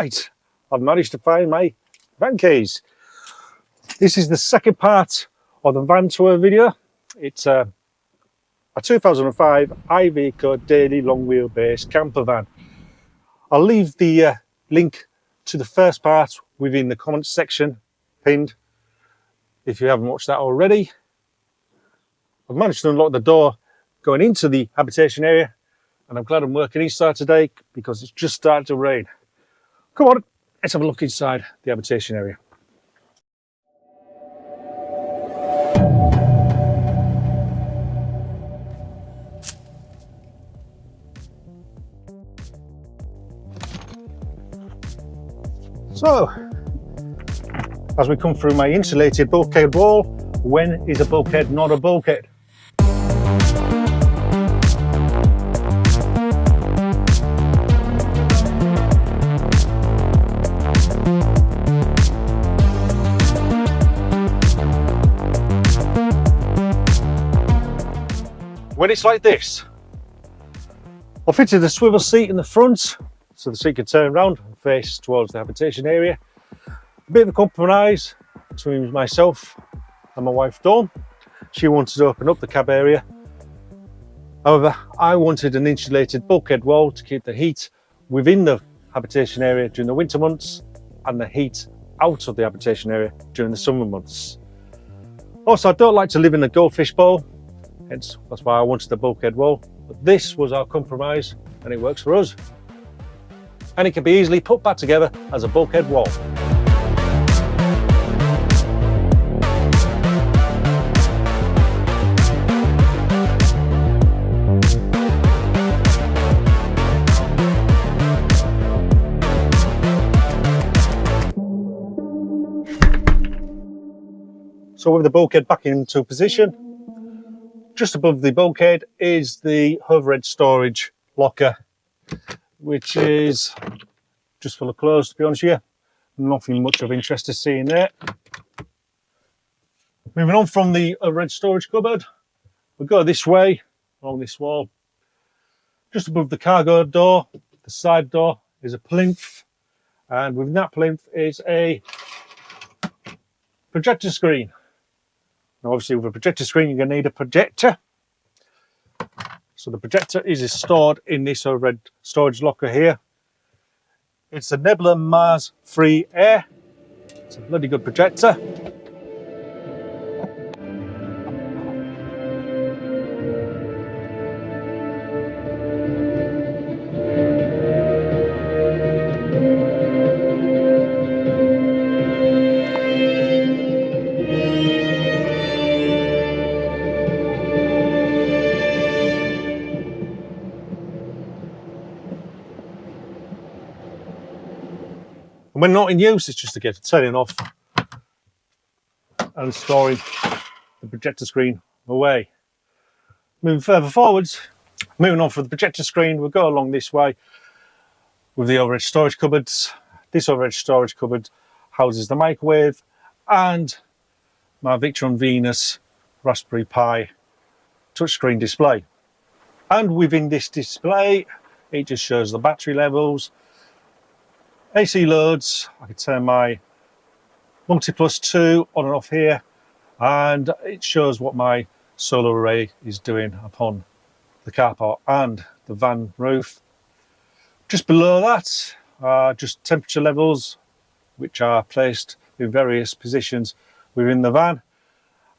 Right, I've managed to find my van keys. This is the second part of the van tour video. It's a 2005 Iveco daily long wheelbase camper van. I'll leave the link to the first part within the comments section pinned if you haven't watched that already. I've managed to unlock the door going into the habitation area, and I'm glad I'm working inside today because it's just started to rain. Come on, let's have a look inside the habitation area. So, as we come through my insulated bulkhead wall, when is a bulkhead not a bulkhead? When it's like this. I've fitted a swivel seat in the front so the seat can turn around and face towards the habitation area. A bit of a compromise between myself and my wife Dawn. She wanted to open up the cab area. However, I wanted an insulated bulkhead wall to keep the heat within the habitation area during the winter months and the heat out of the habitation area during the summer months. Also, I don't like to live in a goldfish bowl. Hence, that's why I wanted the bulkhead wall. But this was our compromise and it works for us. And it can be easily put back together as a bulkhead wall. So with the bulkhead back into position, just above the bulkhead is the overhead storage locker, which is just full of clothes, to be honest with you. Nothing much of interest to see in there. Moving on from the overhead storage cupboard, we'll go this way, along this wall. Just above the cargo door, the side door, is a plinth. And within that plinth is a projector screen. Now obviously with a projector screen you're going to need a projector. So the projector is stored in this overhead storage locker here. It's a Nebula Max free air. It's a bloody good projector. When not in use, it's just a case of turning off and storing the projector screen away. Moving further forwards, moving on from the projector screen, we'll go along this way with the overhead storage cupboards. This overhead storage cupboard houses the microwave and my Victron Venus Raspberry Pi touchscreen display. And within this display, it just shows the battery levels, AC loads. I can turn my multi-plus 2 on and off here, and it shows what my solar array is doing upon the car park and the van roof. Just below that are just temperature levels, which are placed in various positions within the van.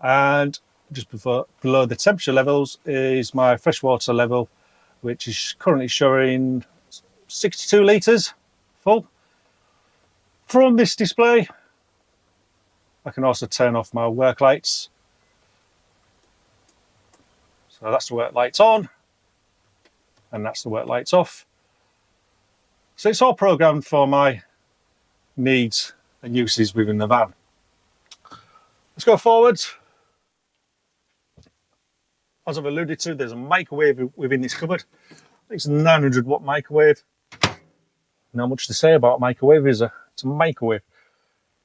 And just below the temperature levels is my freshwater level, which is currently showing 62 litres full. From this display, I can also turn off my work lights. So that's the work lights on, and that's the work lights off. So it's all programmed for my needs and uses within the van. Let's go forwards. As I've alluded to, there's a microwave within this cupboard. I think it's a 900 watt microwave. Not much to say about a microwave, is there? It's a microwave.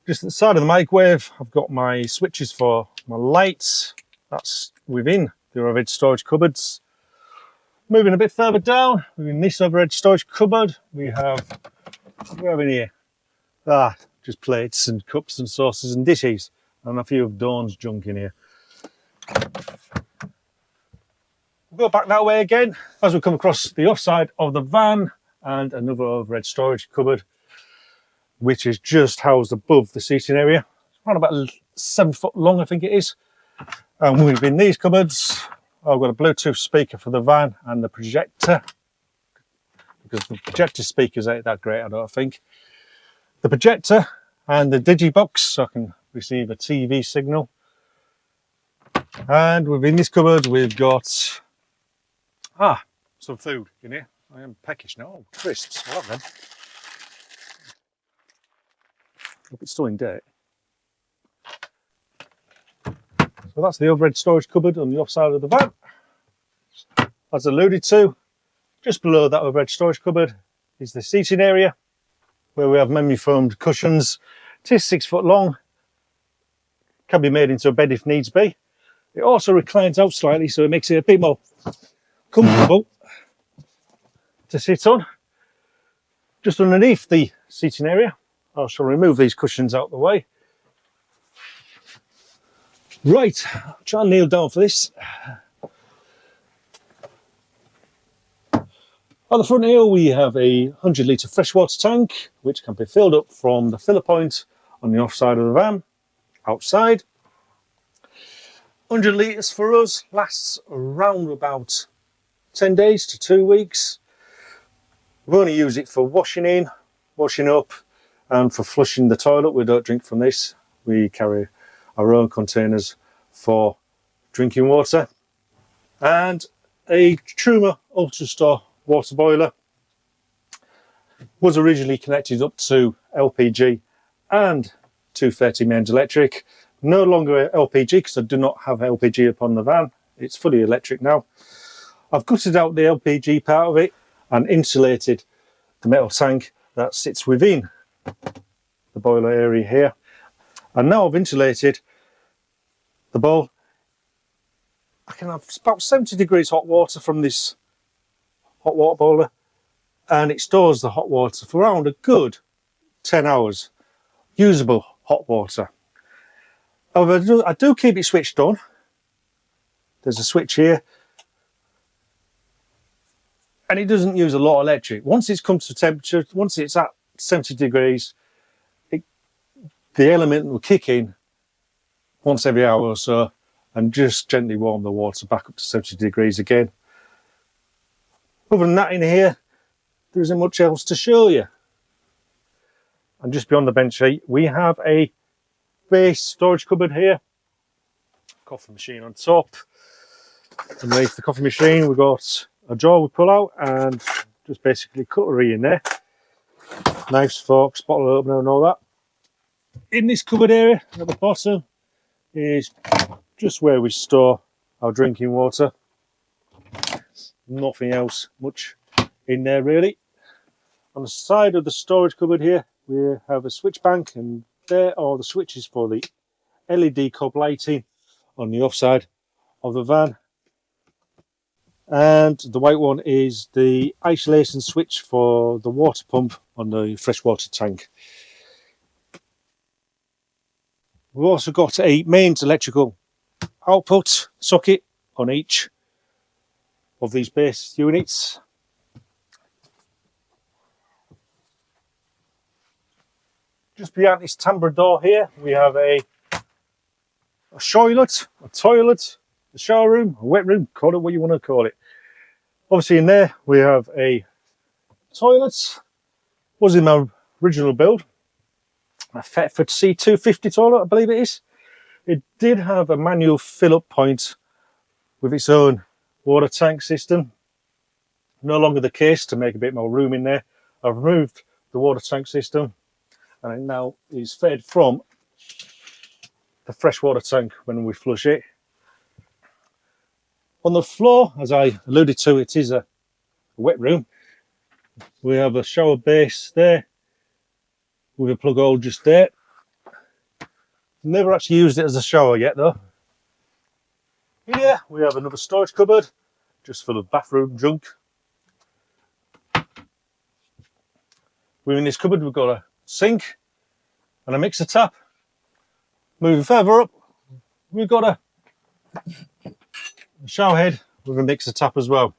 Just at the side of the microwave, I've got my switches for my lights. That's within the overhead storage cupboards. Moving a bit further down, within this overhead storage cupboard, we have What do we have in here? Just plates and cups and saucers and dishes, and a few of Dawn's junk in here. We'll go back that way again as we come across the offside of the van, and another overhead storage cupboard, which is just housed above the seating area. It's around about 7 foot long, I think it is. And within these cupboards, I've got a Bluetooth speaker for the van and the projector, because the projector speakers ain't that great, I don't think. The projector and the digibox, so I can receive a TV signal. And within this cupboard, we've got some food in here. I am peckish now. Oh, crisps. I love them. Hope it's still in date. So that's the overhead storage cupboard on the offside of the van. As alluded to, just below that overhead storage cupboard is the seating area, where we have memory foamed cushions. It is 6 foot long, can be made into a bed if needs be. It also reclines out slightly, so it makes it a bit more comfortable to sit on. Just underneath the seating area, I shall remove these cushions out of the way. Right, I'll try and kneel down for this. At the front here we have a 100 litre freshwater tank, which can be filled up from the filler point on the offside of the van, outside. 100 litres for us lasts around about 10 days to 2 weeks. We only use it for washing in, washing up, and for flushing the toilet. We don't drink from this. We carry our own containers for drinking water. And a Truma UltraStore water boiler. Was originally connected up to LPG and 230 mains electric. No longer LPG, because I do not have LPG upon the van. It's fully electric now. I've gutted out the LPG part of it and insulated the metal tank that sits within the boiler area here. And now I've insulated the bowl. I can have about 70 degrees hot water from this hot water boiler, and it stores the hot water for around a good 10 hours. Usable hot water. However, I do keep it switched on. There's a switch here, and it doesn't use a lot of electric. Once it's come to temperature, once it's at 70 degrees, the element will kick in once every hour or so and just gently warm the water back up to 70 degrees again. Other than that, in here, there isn't much else to show you. And just beyond the bench sheet, we have a base storage cupboard here. Coffee machine on top. Underneath the coffee machine, we've got a drawer we pull out and just basically cutlery in there. Knives, forks, bottle opener and all that. In this cupboard area at the bottom is just where we store our drinking water. Nothing else much in there really. On the side of the storage cupboard here we have a switch bank, and there are the switches for the LED cob lighting on the offside of the van. And the white one is the isolation switch for the water pump on the freshwater tank. We've also got a mains electrical output socket on each of these base units. Just behind this timber door here, we have a toilet, a shower room, a wet room, call it what you want to call it. Obviously in there we have a toilet. Was in my original build, a Thetford C250 toilet, I believe it is. It did have a manual fill-up point with its own water tank system. No longer the case, to make a bit more room in there. I've removed the water tank system, and it now is fed from the freshwater tank when we flush it. On the floor, as I alluded to, it is a wet room. We have a shower base there with a plug hole just there. Never actually used it as a shower yet though. Here we have another storage cupboard just full of bathroom junk. Within this cupboard we've got a sink and a mixer tap. Moving further up, we've got a shower head with a mixer tap as well.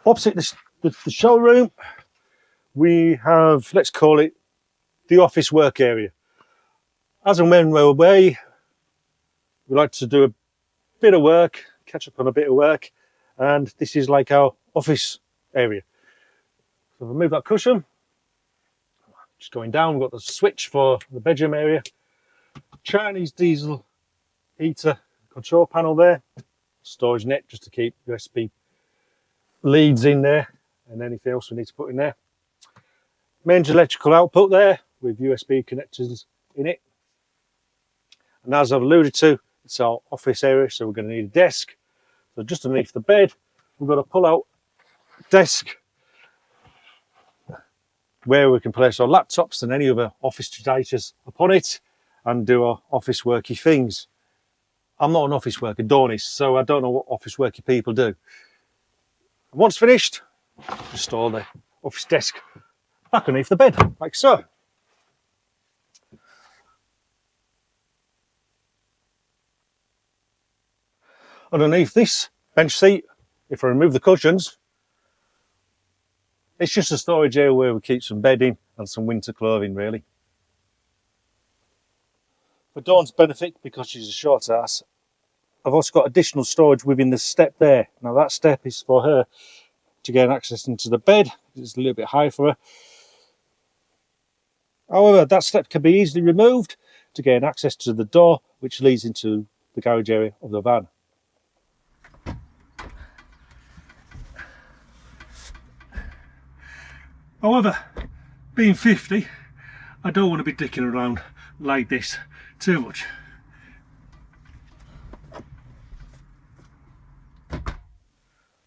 Opposite the shower room, we have, let's call it, the office work area. As and when we're away, we like to do a bit of work, catch up on a bit of work, and this is like our office area. So if I move that cushion, just going down, we've got the switch for the bedroom area, Chinese diesel heater control panel there, storage net just to keep USB leads in there and anything else we need to put in there. Mains electrical output there with USB connectors in it. And as I've alluded to, it's our office area, so we're going to need a desk. So just underneath the bed, we've got a pull-out desk where we can place our laptops and any other office data upon it and do our office worky things. I'm not an office worker, Dornis, so I don't know what office worky people do. Once finished, install the office desk back underneath the bed, like so. Underneath this bench seat, if I remove the cushions, it's just a storage area where we keep some bedding and some winter clothing, really. For Dawn's benefit, because she's a short ass, I've also got additional storage within the step there. Now that step is for her to gain access into the bed. It's a little bit high for her. However, that step can be easily removed to gain access to the door, which leads into the garage area of the van. However, being 50, I don't want to be dicking around like this too much.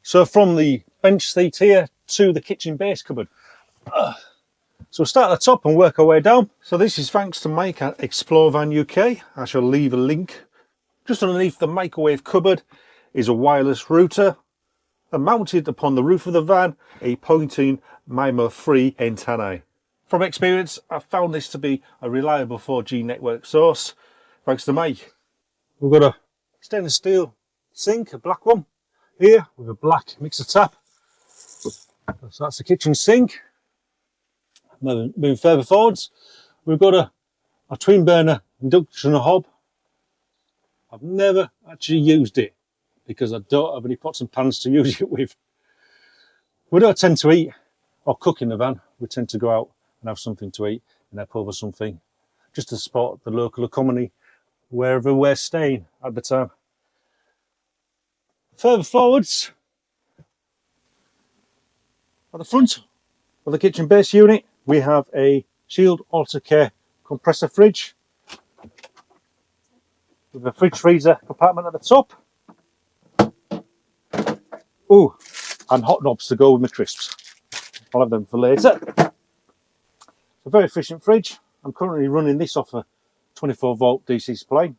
So from the bench seat here to the kitchen base cupboard. So we'll start at the top and work our way down. So this is thanks to Mike at Explorevan UK. I shall leave a link. Just underneath the microwave cupboard is a wireless router, and mounted upon the roof of the van, a pointing MIMO-free antennae. From experience, I've found this to be a reliable 4G network source, thanks to Mike. We've got a stainless steel sink, a black one, here with a black mixer tap. So that's the kitchen sink. Moving further forwards, we've got a twin burner induction hob. I've never actually used it because I don't have any pots and pans to use it with. We don't tend to eat or cook in the van. We tend to go out and have something to eat and then pub or something, just to support the local economy wherever we're staying at the time. Further forwards, at the front of the kitchen base unit, we have a Shield Ultra Care compressor fridge with a fridge freezer compartment at the top. Oh, and hot knobs to go with my crisps. I'll have them for later. It's a very efficient fridge. I'm currently running this off a 24 volt DC supply.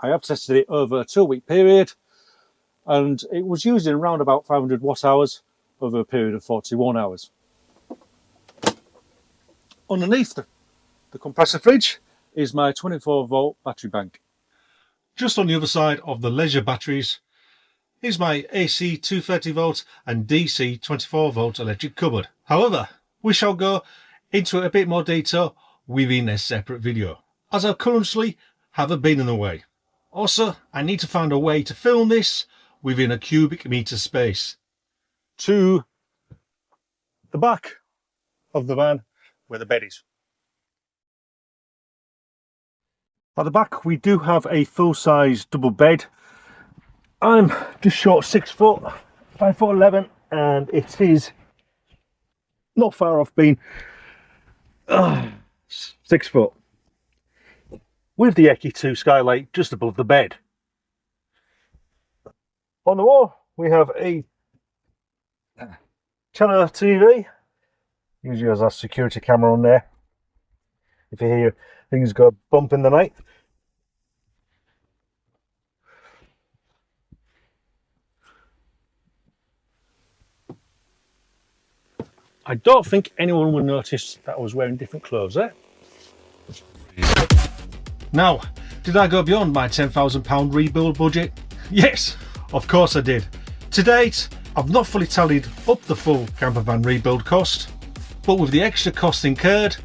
I have tested it over a 2-week period, and it was using around about 500 watt hours over a period of 41 hours. Underneath the compressor fridge is my 24 volt battery bank. Just on the other side of the leisure batteries is my AC 230 volt and DC 24 volt electric cupboard. However, we shall go into a bit more detail within a separate video, as I currently haven't been in the way. Also, I need to find a way to film this within a cubic meter space. To the back of the van where the bed is. At the back we do have a full-size double bed. I'm just short 6 foot, 5'11", and it is not far off being 6 foot. With the Eki 2 skylight just above the bed. On the wall we have a channel TV. Usually has a security camera on there. If you hear things go bump in the night. I don't think anyone will notice that I was wearing different clothes there. Now, did I go beyond my £10,000 rebuild budget? Yes, of course I did. To date, I've not fully tallied up the full campervan rebuild cost, but with the extra costs incurred,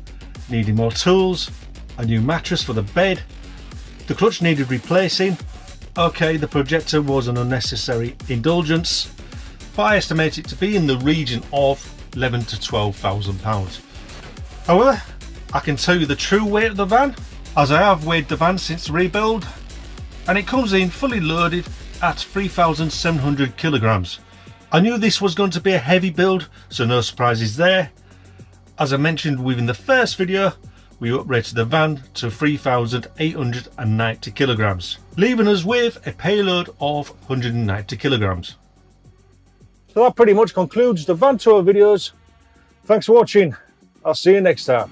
needing more tools, a new mattress for the bed, the clutch needed replacing, okay, the projector was an unnecessary indulgence, but I estimate it to be in the region of £11,000 to £12,000. However, I can tell you the true weight of the van, as I have weighed the van since the rebuild, and it comes in fully loaded at 3,700 kilograms. I knew this was going to be a heavy build, so no surprises there. As I mentioned within the first video, we uprated the van to 3,890 kilograms, leaving us with a payload of 190 kilograms. So that pretty much concludes the van tour videos. Thanks for watching. I'll see you next time.